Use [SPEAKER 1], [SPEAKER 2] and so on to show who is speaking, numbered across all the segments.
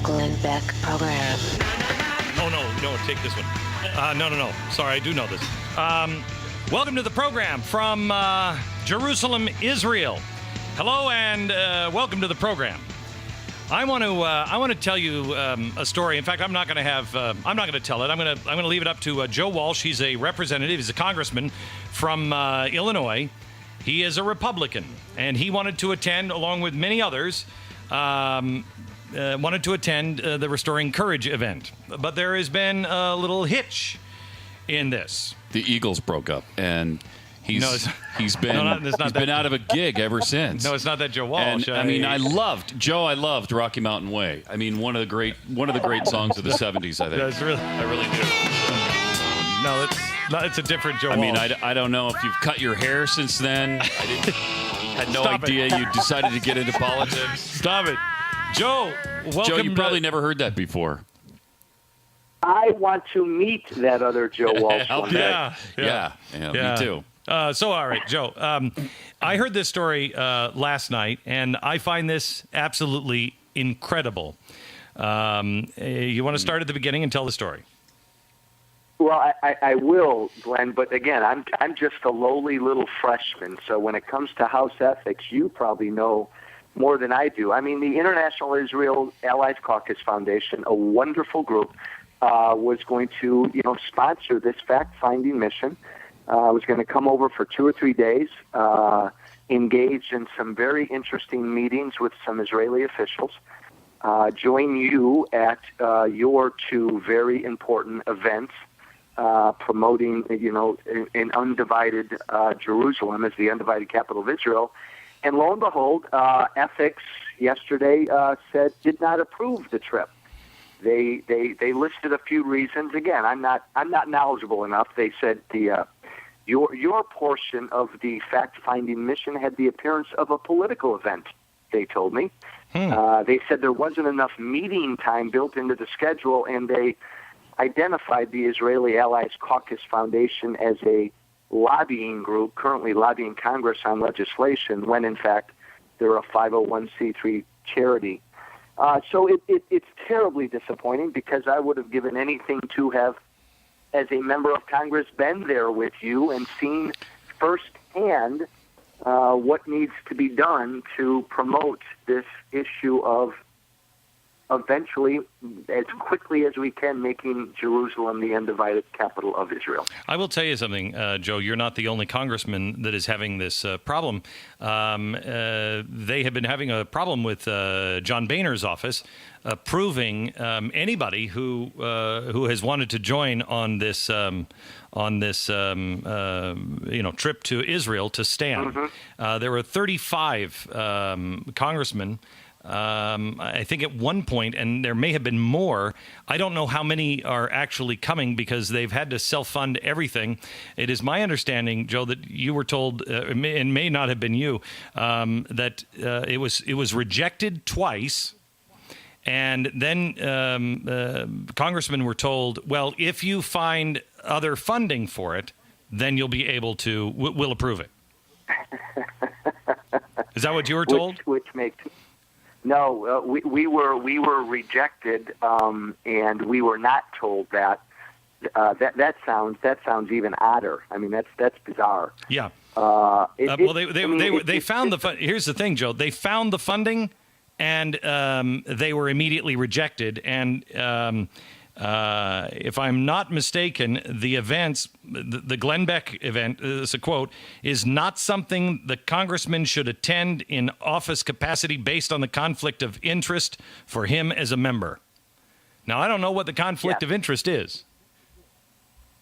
[SPEAKER 1] Glenn Beck program.
[SPEAKER 2] Oh, no, take this one. No. Sorry, I do know this. Welcome to the program from Jerusalem, Israel. Hello and welcome to the program. I want to tell you a story. In fact, I'm not going to tell it. I'm going to leave it up to Joe Walsh. He's a representative. He's a congressman from Illinois. He is a Republican, and he wanted to attend, along with many others, the Restoring Courage event. But there has been a little hitch in this.
[SPEAKER 3] The Eagles broke up, and he's been out of a gig ever since.
[SPEAKER 2] No, it's not that Joe Walsh.
[SPEAKER 3] And, I loved Rocky Mountain Way. I mean, one of the great songs of the 70s, I think. I really do.
[SPEAKER 2] No, it's a different Joe Walsh.
[SPEAKER 3] I mean, I don't know if you've cut your hair since then. Had no idea you decided to get into politics.
[SPEAKER 2] Stop it. Joe, welcome.
[SPEAKER 3] Joe, you probably never heard that before.
[SPEAKER 4] I want to meet that other Joe Walsh one day.
[SPEAKER 3] Yeah, me too.
[SPEAKER 2] So, all right, Joe, I heard this story last night, and I find this absolutely incredible. You want to start at the beginning and tell the story?
[SPEAKER 4] Well, I will, Glenn, but again, I'm just a lowly little freshman, so when it comes to House ethics, you probably know more than I do. I mean, the International Israel Allies Caucus Foundation, a wonderful group, was going to, sponsor this fact-finding mission. Was going to come over for 2 or 3 days, engage in some very interesting meetings with some Israeli officials, join you at your 2 very important events, promoting, an undivided Jerusalem as the undivided capital of Israel. And lo and behold, ethics yesterday did not approve the trip. They listed a few reasons. Again, I'm not knowledgeable enough. They said your portion of the fact-finding mission had the appearance of a political event. They told me. They said there wasn't enough meeting time built into the schedule, and they identified the Israeli Allies Caucus Foundation as a lobbying group currently lobbying Congress on legislation when, in fact, they're a 501c3 charity. So it's terribly disappointing because I would have given anything to have, as a member of Congress, been there with you and seen firsthand what needs to be done to promote this issue of eventually, as quickly as we can, making Jerusalem the undivided capital of Israel.
[SPEAKER 2] I will tell you something, Joe. You're not the only congressman that is having this problem. They have been having a problem with John Boehner's office approving anybody who has wanted to join on this trip to Israel to stand. Mm-hmm. There were 35 congressmen. I think at one point, and there may have been more, I don't know how many are actually coming because they've had to self-fund everything. It is my understanding, Joe, that you were told, and may not have been you, that it was rejected twice. And then congressmen were told, well, if you find other funding for it, then you'll be able to, we'll approve it. Is that what you were told?
[SPEAKER 4] Which makes... No, we were rejected, and we were not told that. That sounds even odder. I mean, that's bizarre.
[SPEAKER 2] Yeah. They found the. Here's the thing, Joe. They found the funding, and they were immediately rejected. And if I'm not mistaken, the events, the Glenn Beck event, it's a quote, is not something the congressman should attend in office capacity based on the conflict of interest for him as a member. Now, I don't know what the conflict of interest is.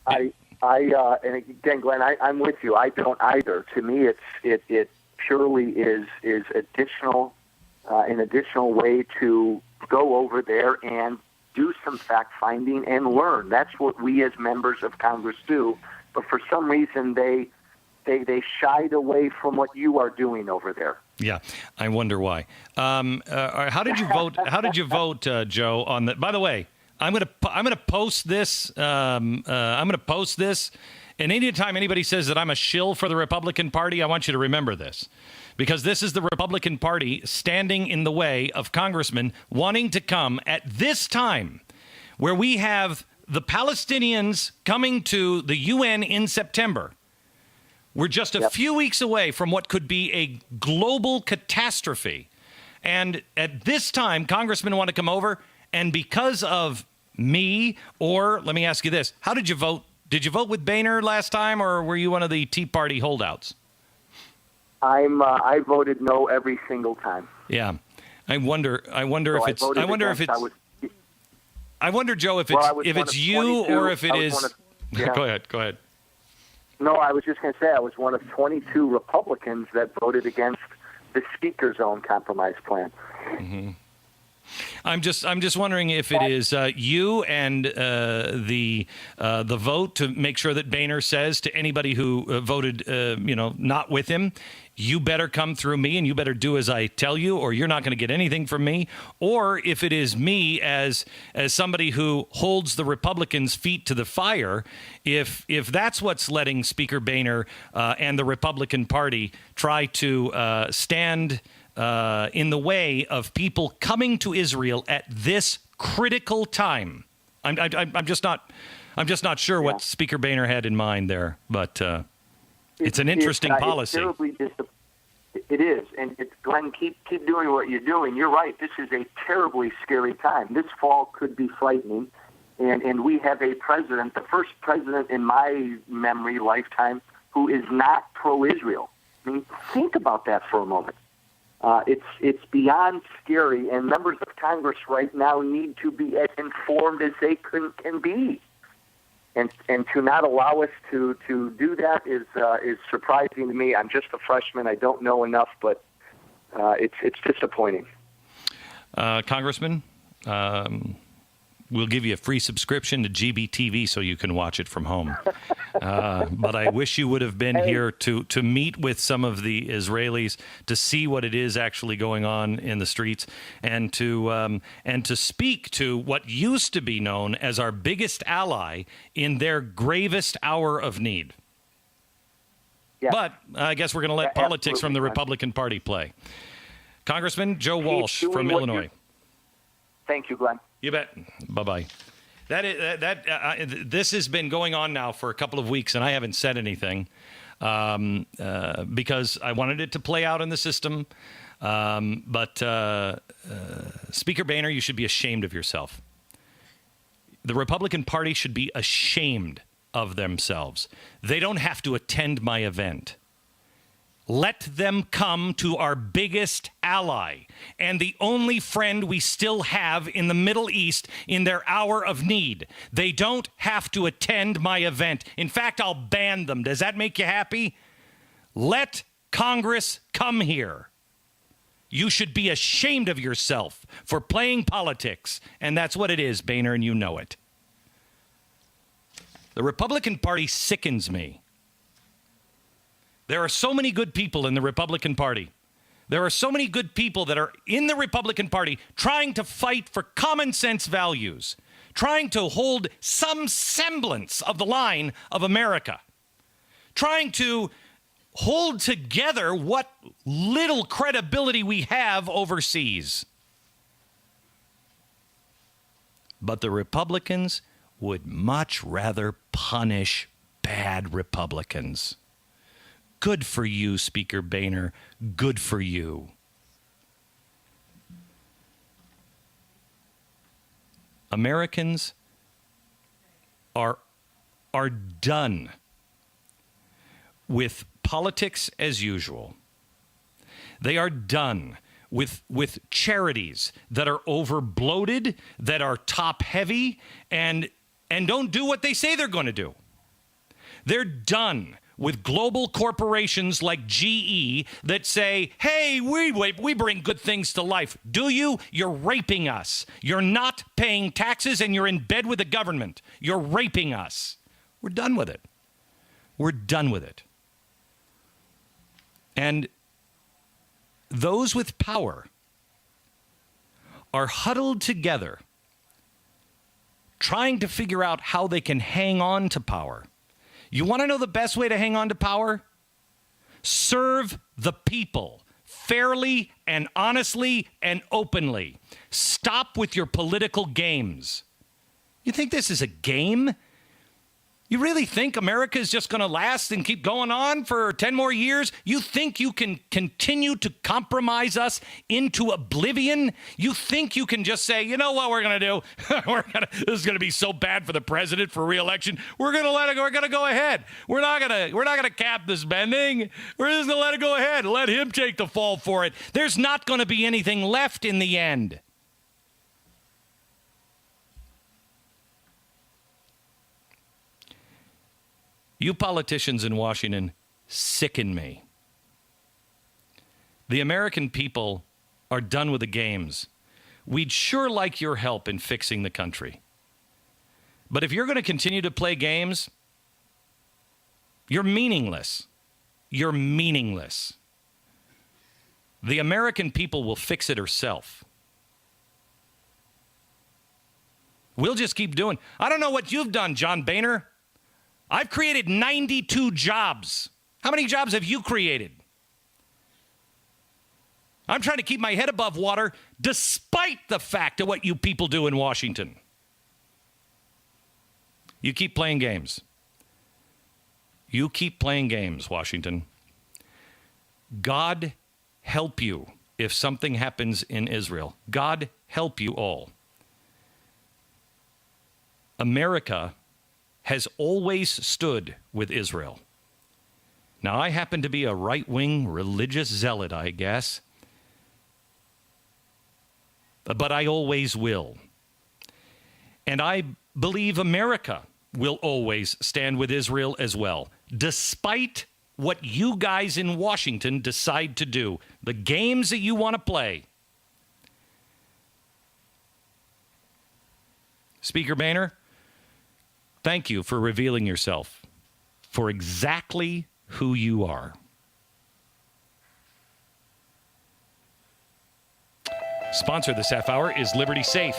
[SPEAKER 4] And again, Glenn, I'm with you. I don't either. To me, it purely is additional, an additional way to go over there and do some fact-finding and learn. That's what we as members of Congress do. But for some reason, they shied away from what you are doing over there.
[SPEAKER 2] Yeah, I wonder why. How did you vote? How did you vote, Joe? On the. By the way, I'm gonna post this. I'm gonna post this. And anytime anybody says that I'm a shill for the Republican Party, I want you to remember this. because this is the Republican Party standing in the way of congressmen wanting to come at this time where we have the Palestinians coming to the UN in September. We're just a few weeks away from what could be a global catastrophe. And at this time, congressmen want to come over, and because of me, or let me ask you this, how did you vote? Did you vote with Boehner last time, or were you one of the Tea Party holdouts?
[SPEAKER 4] I voted no every single time.
[SPEAKER 2] Yeah. I wonder Joe, if it's you or if it is. Go ahead.
[SPEAKER 4] No, I was just going to say I was one of 22 Republicans that voted against the Speaker's own compromise plan.
[SPEAKER 2] Mm-hmm. I'm just wondering if it is you and the vote to make sure that Boehner says to anybody who voted not with him, you better come through me and you better do as I tell you, or you're not going to get anything from me. Or if it is me as somebody who holds the Republicans' feet to the fire, if that's what's letting Speaker Boehner and the Republican Party try to stand in the way of people coming to Israel at this critical time. I'm just not sure what Speaker Boehner had in mind there, but it's an interesting policy.
[SPEAKER 4] It is, and Glenn, keep doing what you're doing. You're right. This is a terribly scary time. This fall could be frightening, and we have a president, the first president in my memory lifetime, who is not pro-Israel. I mean, think about that for a moment. It's beyond scary, and members of Congress right now need to be as informed as they can be. And to not allow us to do that is surprising to me. I'm just a freshman. I don't know enough, but it's disappointing.
[SPEAKER 2] Congressman, we'll give you a free subscription to GBTV so you can watch it from home. But I wish you would have been here to meet with some of the Israelis, to see what it is actually going on in the streets, and to speak to what used to be known as our biggest ally in their gravest hour of need. Yeah. But I guess we're going to let politics from the Republican Party play. Congressman Joe Walsh from Illinois.
[SPEAKER 4] Thank you, Glenn.
[SPEAKER 2] You bet. Bye-bye. This has been going on now for a couple of weeks, and I haven't said anything because I wanted it to play out in the system. But Speaker Boehner, you should be ashamed of yourself. The Republican Party should be ashamed of themselves. They don't have to attend my event. Let them come to our biggest ally and the only friend we still have in the Middle East in their hour of need. They don't have to attend my event. In fact, I'll ban them. Does that make you happy? Let Congress come here. You should be ashamed of yourself for playing politics, and that's what it is, Boehner, and you know it. The Republican Party sickens me. There are so many good people in the Republican Party. There are so many good people that are in the Republican Party trying to fight for common sense values, trying to hold some semblance of the line of America, trying to hold together what little credibility we have overseas. But the Republicans would much rather punish bad Republicans. Good for you, Speaker Boehner. Good for you. Americans are done with politics as usual. They are done with charities that are over-bloated, that are top-heavy, and don't do what they say they're going to do. They're done with global corporations like GE that say, hey, we bring good things to life. Do you? You're raping us. You're not paying taxes and you're in bed with the government. You're raping us. We're done with it. We're done with it. And those with power are huddled together trying to figure out how they can hang on to power. You want to know the best way to hang on to power? Serve the people. fairly and honestly and openly. Stop with your political games. You think this is a game? You really think America is just going to last and keep going on for 10 more years? You think you can continue to compromise us into oblivion? You think you can just say, you know what we're going to do? This is going to be so bad for the president for re-election. We're going to let it go. We're going to go ahead. We're not going to cap the spending. We're just going to let it go ahead. Let him take the fall for it. There's not going to be anything left in the end. You politicians in Washington sicken me. The American people are done with the games. We'd sure like your help in fixing the country. But if you're going to continue to play games, you're meaningless. You're meaningless. The American people will fix it herself. We'll just keep doing. I don't know what you've done, John Boehner. I've created 92 jobs. How many jobs have you created? I'm trying to keep my head above water despite the fact of what you people do in Washington. You keep playing games. You keep playing games, Washington. God help you if something happens in Israel. God help you all. America has always stood with Israel. Now, I happen to be a right-wing religious zealot, I guess, but I always will. And I believe America will always stand with Israel as well, despite what you guys in Washington decide to do, the games that you want to play. Speaker Boehner, thank you for revealing yourself for exactly who you are. Sponsor this half hour is Liberty Safe.